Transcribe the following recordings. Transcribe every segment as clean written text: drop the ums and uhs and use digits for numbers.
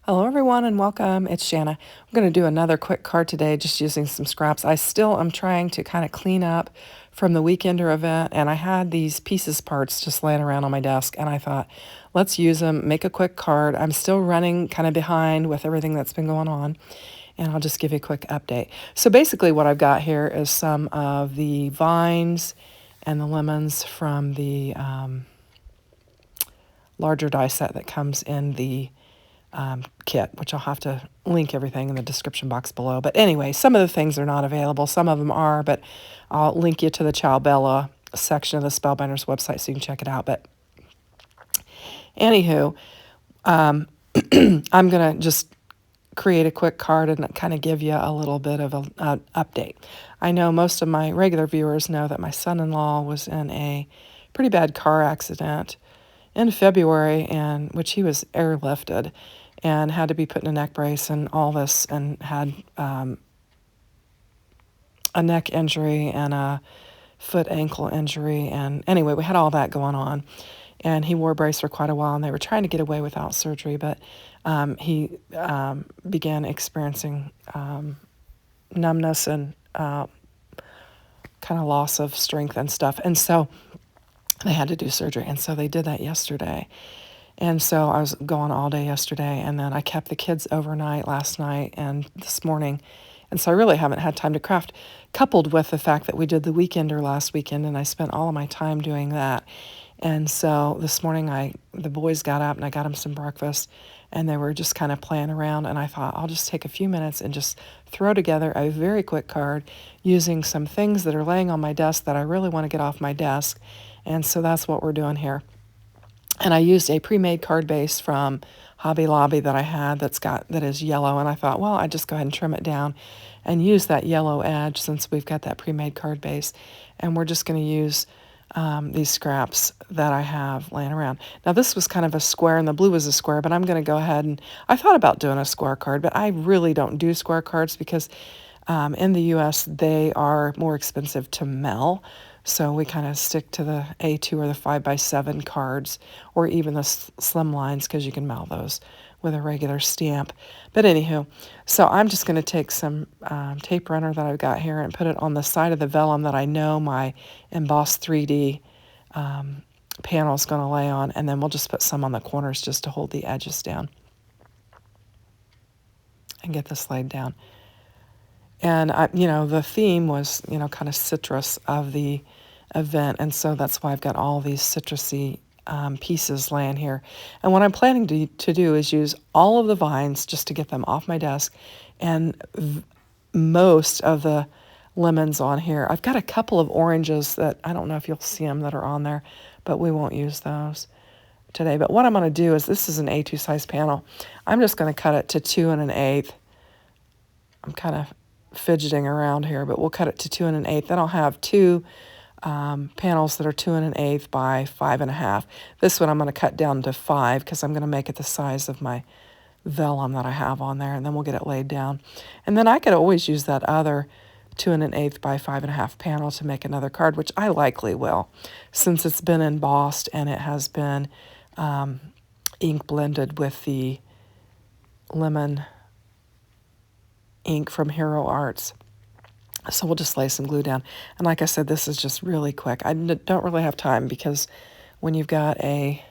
Hello everyone and welcome. It's Shanna. I'm going to do another quick card today just using some scraps. I still am trying to kind of clean up from the Weekender event, and I had these pieces parts just laying around on my desk, and I thought, let's use them, make a quick card. I'm still running kind of behind with everything that's been going on, and I'll just give you a quick update. So basically what I've got here is some of the vines and the lemons from the larger die set that comes in the kit, which I'll have to link everything in the description box below. But anyway, some of the things are not available. Some of them are, but I'll link you to the Ciao section of the Spellbinders website so you can check it out. But anywho, I'm going to just create a quick card and kind of give you a little bit of an update. I know most of my regular viewers know that my son-in-law was in a pretty bad car accident in February, and which he was airlifted and had to be put in a neck brace and all this, and had a neck injury and a foot ankle injury. And anyway, we had all that going on, and he wore a brace for quite a while, and they were trying to get away without surgery, but he began experiencing numbness and kind of loss of strength and stuff. And so they had to do surgery, and so they did that yesterday. And so I was gone all day yesterday, and then I kept the kids overnight last night and this morning. And so I really haven't had time to craft, coupled with the fact that we did the Weekender last weekend, and I spent all of my time doing that. And so this morning the boys got up, and I got them some breakfast, and they were just kind of playing around, and I thought I'll just take a few minutes and just throw together a very quick card using some things that are laying on my desk that I really want to get off my desk. And so that's what we're doing here. And I used a pre-made card base from Hobby Lobby that I had that is yellow, and I thought, well, I'd just go ahead and trim it down and use that yellow edge since we've got that pre-made card base. And we're just going to use these scraps that I have laying around. Now this was kind of a square, and the blue was a square, but I'm going to go ahead and I thought about doing a square card, but I really don't do square cards because in the U.S. they are more expensive to mail. So we kind of stick to the A2 or the 5x7 cards, or even the slim lines, because you can mail those with a regular stamp. But anywho, so I'm just going to take some tape runner that I've got here and put it on the side of the vellum that I know my embossed 3D panel is going to lay on, and then we'll just put some on the corners just to hold the edges down and get this laid down. And, the theme was, kind of citrus of the event. And so that's why I've got all these citrusy pieces laying here. And what I'm planning to do is use all of the vines just to get them off my desk, and most of the lemons on here. I've got a couple of oranges that I don't know if you'll see them that are on there, but we won't use those today. But what I'm going to do is, this is an A2 size panel. I'm just going to cut it to 2 1/8. I'm kind of fidgeting around here, but we'll cut it to 2 1/8. Then I'll have two panels that are 2 1/8 by 5.5. This one I'm going to cut down to 5 because I'm going to make it the size of my vellum that I have on there, and then we'll get it laid down. And then I could always use that other 2 1/8 by 5.5 panel to make another card, which I likely will, since it's been embossed and it has been ink blended with the lemon ink from Hero Arts. So we'll just lay some glue down. And like I said, this is just really quick. I don't really have time, because when you've got a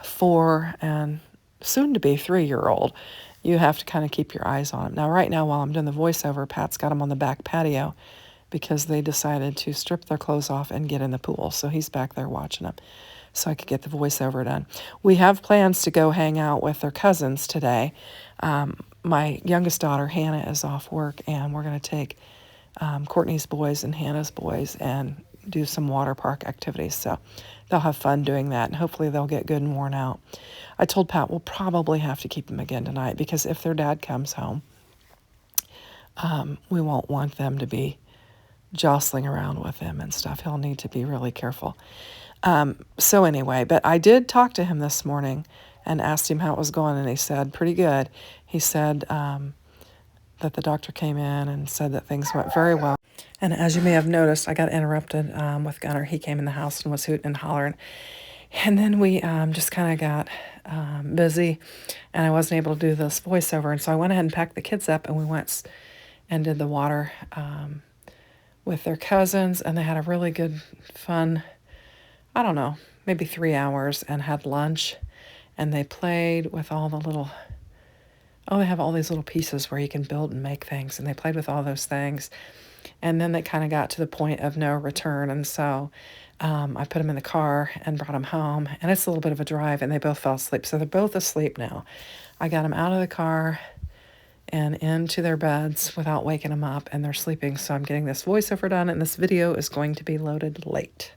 4 and soon to be 3-year-old, you have to kind of keep your eyes on them. Now, right now, while I'm doing the voiceover, Pat's got them on the back patio because they decided to strip their clothes off and get in the pool. So he's back there watching them so I could get the voiceover done. We have plans to go hang out with their cousins today. My youngest daughter, Hannah, is off work, and we're going to take Courtney's boys and Hannah's boys and do some water park activities. So they'll have fun doing that, and hopefully they'll get good and worn out. I told Pat we'll probably have to keep them again tonight, because if their dad comes home, we won't want them to be jostling around with him and stuff. He'll need to be really careful. So anyway, but I did talk to him this morning and asked him how it was going, and he said, pretty good. He said that the doctor came in and said that things went very well. And as you may have noticed, I got interrupted with Gunner. He came in the house and was hooting and hollering. And then we just kind of got busy, and I wasn't able to do this voiceover. And so I went ahead and packed the kids up, and we went and did the water with their cousins. And they had a really good, fun, I don't know, maybe 3 hours, and had lunch. And they played with all the little, they have all these little pieces where you can build and make things. And they played with all those things. And then they kind of got to the point of no return. And so I put them in the car and brought them home. And it's a little bit of a drive, and they both fell asleep. So they're both asleep now. I got them out of the car and into their beds without waking them up, and they're sleeping. So I'm getting this voiceover done, and this video is going to be loaded late,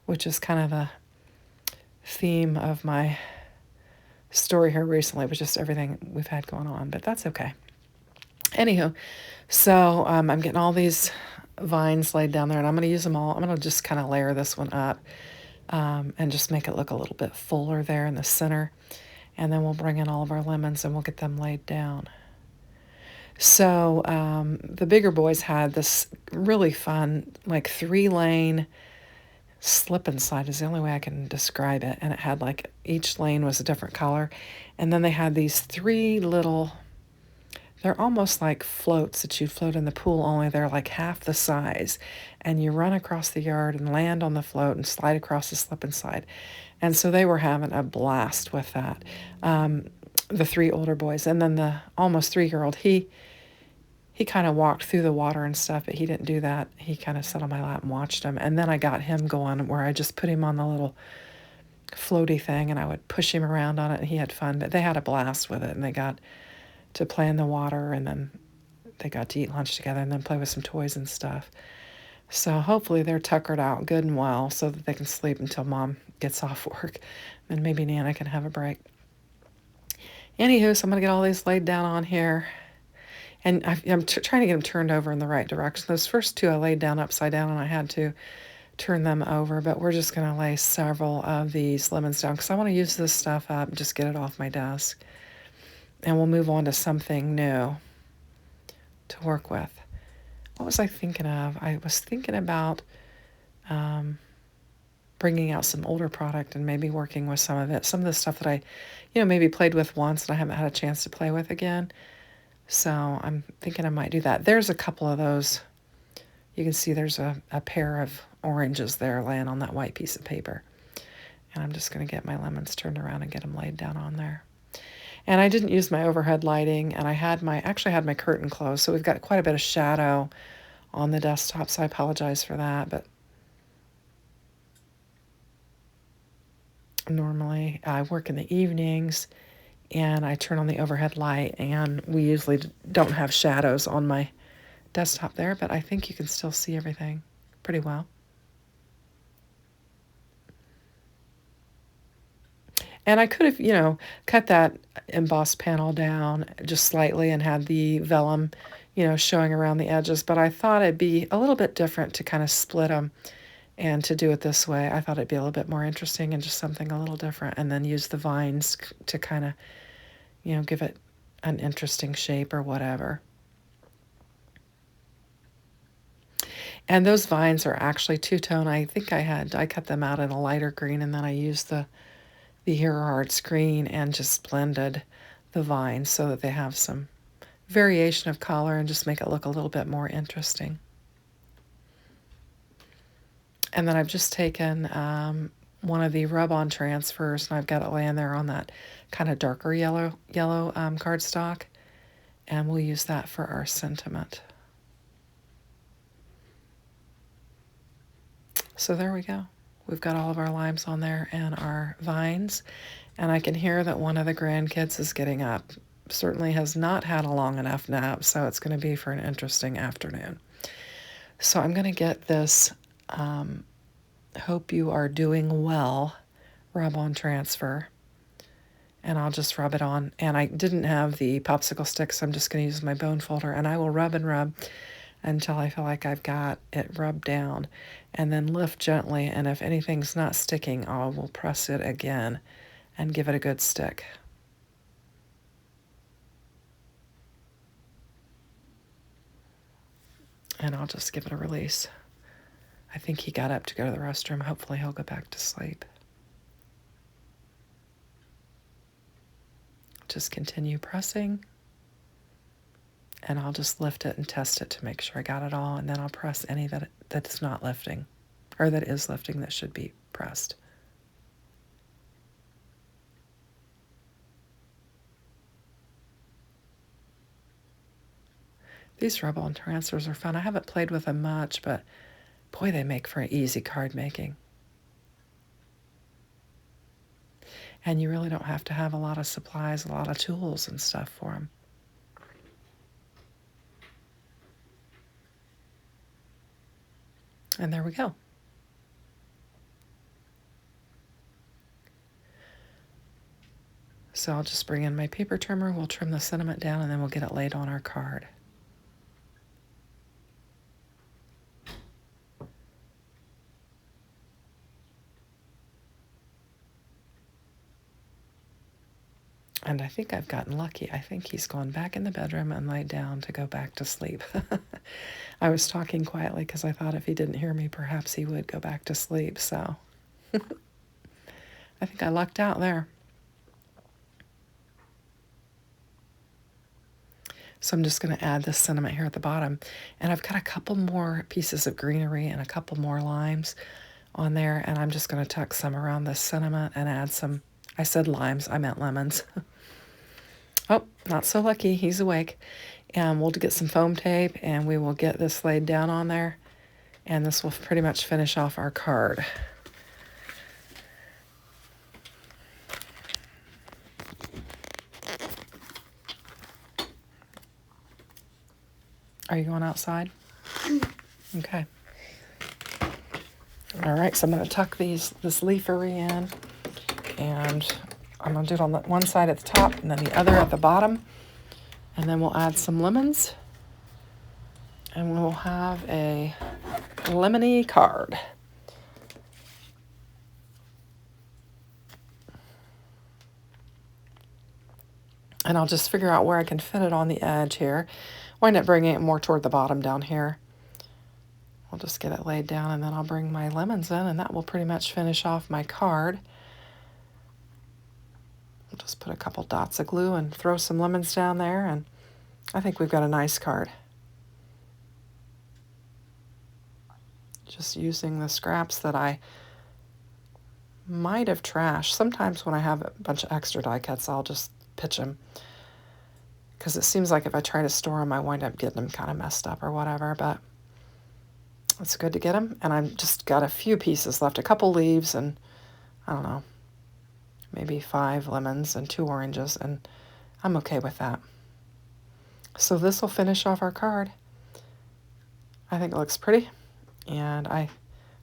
which is kind of the theme of my story here recently, with just everything we've had going on, but that's okay. Anywho, so I'm getting all these vines laid down there, and I'm going to use them all. I'm going to just kind of layer this one up and just make it look a little bit fuller there in the center. And then we'll bring in all of our lemons and we'll get them laid down. So the bigger boys had this really fun, like 3-lane slip and slide is the only way I can describe it. And it had like each lane was a different color. And then they had these 3 little, they're almost like floats that you float in the pool, only they're like half the size. And you run across the yard and land on the float and slide across the slip and slide. And so they were having a blast with that. The 3 older boys. And then the almost 3-year-old, he kind of walked through the water and stuff, but he didn't do that. He kind of sat on my lap and watched him. And then I got him going where I just put him on the little floaty thing and I would push him around on it, and he had fun. But they had a blast with it, and they got to play in the water, and then they got to eat lunch together and then play with some toys and stuff. So hopefully they're tuckered out good and well so that they can sleep until Mom gets off work. And maybe Nana can have a break. Anywho, so I'm going to get all these laid down on here. And I'm trying to get them turned over in the right direction. Those first 2 I laid down upside down, and I had to turn them over. But we're just going to lay several of these lemons down because I want to use this stuff up and just get it off my desk. And we'll move on to something new to work with. What was I thinking of? I was thinking about bringing out some older product and maybe working with some of it. Some of the stuff that I, maybe played with once and I haven't had a chance to play with again. So I'm thinking I might do that. There's a couple of those. You can see there's a pair of oranges there laying on that white piece of paper. And I'm just going to get my lemons turned around and get them laid down on there. And I didn't use my overhead lighting, and I actually had my curtain closed, so we've got quite a bit of shadow on the desktop, so I apologize for that. But normally I work in the evenings, and I turn on the overhead light, and we usually don't have shadows on my desktop there, but I think you can still see everything pretty well. And I could have, cut that embossed panel down just slightly and had the vellum, showing around the edges. But I thought it'd be a little bit different to kind of split them and to do it this way. I thought it'd be a little bit more interesting and just something a little different. And then use the vines to kind of, give it an interesting shape or whatever. And those vines are actually two-tone. I think I cut them out in a lighter green, and then I used the Hero Hearts green and just blended the vines so that they have some variation of color and just make it look a little bit more interesting. And then I've just taken one of the rub-on transfers, and I've got it laying there on that kind of darker yellow cardstock, and we'll use that for our sentiment. So there we go. We've got all of our limes on there and our vines, and I can hear that one of the grandkids is getting up. Certainly has not had a long enough nap, so it's going to be for an interesting afternoon. So I'm going to get this Hope You Are Doing Well rub-on transfer, and I'll just rub it on. And I didn't have the popsicle stick, so I'm just going to use my bone folder, and I will rub and rub until I feel like I've got it rubbed down, and then lift gently, and if anything's not sticking, I will press it again and give it a good stick. And I'll just give it a release. I think he got up to go to the restroom. Hopefully he'll go back to sleep. Just continue pressing, and I'll just lift it and test it to make sure I got it all, and then I'll press any that's not lifting, or that is lifting that should be pressed. These rubble and transfers are fun. I haven't played with them much, but boy, they make for easy card making. And you really don't have to have a lot of supplies, a lot of tools and stuff for them. And there we go. So I'll just bring in my paper trimmer, we'll trim the sentiment down, and then we'll get it laid on our card. And I think I've gotten lucky. I think he's gone back in the bedroom and laid down to go back to sleep. I was talking quietly because I thought if he didn't hear me, perhaps he would go back to sleep. So I think I lucked out there. So I'm just going to add this sentiment here at the bottom. And I've got a couple more pieces of greenery and a couple more limes on there. And I'm just going to tuck some around this sentiment and add some, I said limes, I meant lemons. Oh, not so lucky, he's awake. And we'll get some foam tape and we will get this laid down on there. And this will pretty much finish off our card. Are you going outside? Okay. All right, so I'm going to tuck this leafery in, and I'm going to do it on the one side at the top and then the other at the bottom. And then we'll add some lemons, and we'll have a lemony card. And I'll just figure out where I can fit it on the edge here. Wind up bringing it more toward the bottom down here. I'll just get it laid down, and then I'll bring my lemons in, and that will pretty much finish off my card. I'll just put a couple dots of glue and throw some lemons down there, and I think we've got a nice card. Just using the scraps that I might have trashed. Sometimes when I have a bunch of extra die cuts, I'll just pitch them, because it seems like if I try to store them, I wind up getting them kind of messed up or whatever, but it's good to get them. And I've just got a few pieces left, a couple leaves, and I don't know, maybe 5 lemons and 2 oranges, and I'm okay with that. So this will finish off our card. I think it looks pretty, and I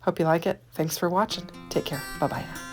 hope you like it. Thanks for watching. Take care. Bye-bye now.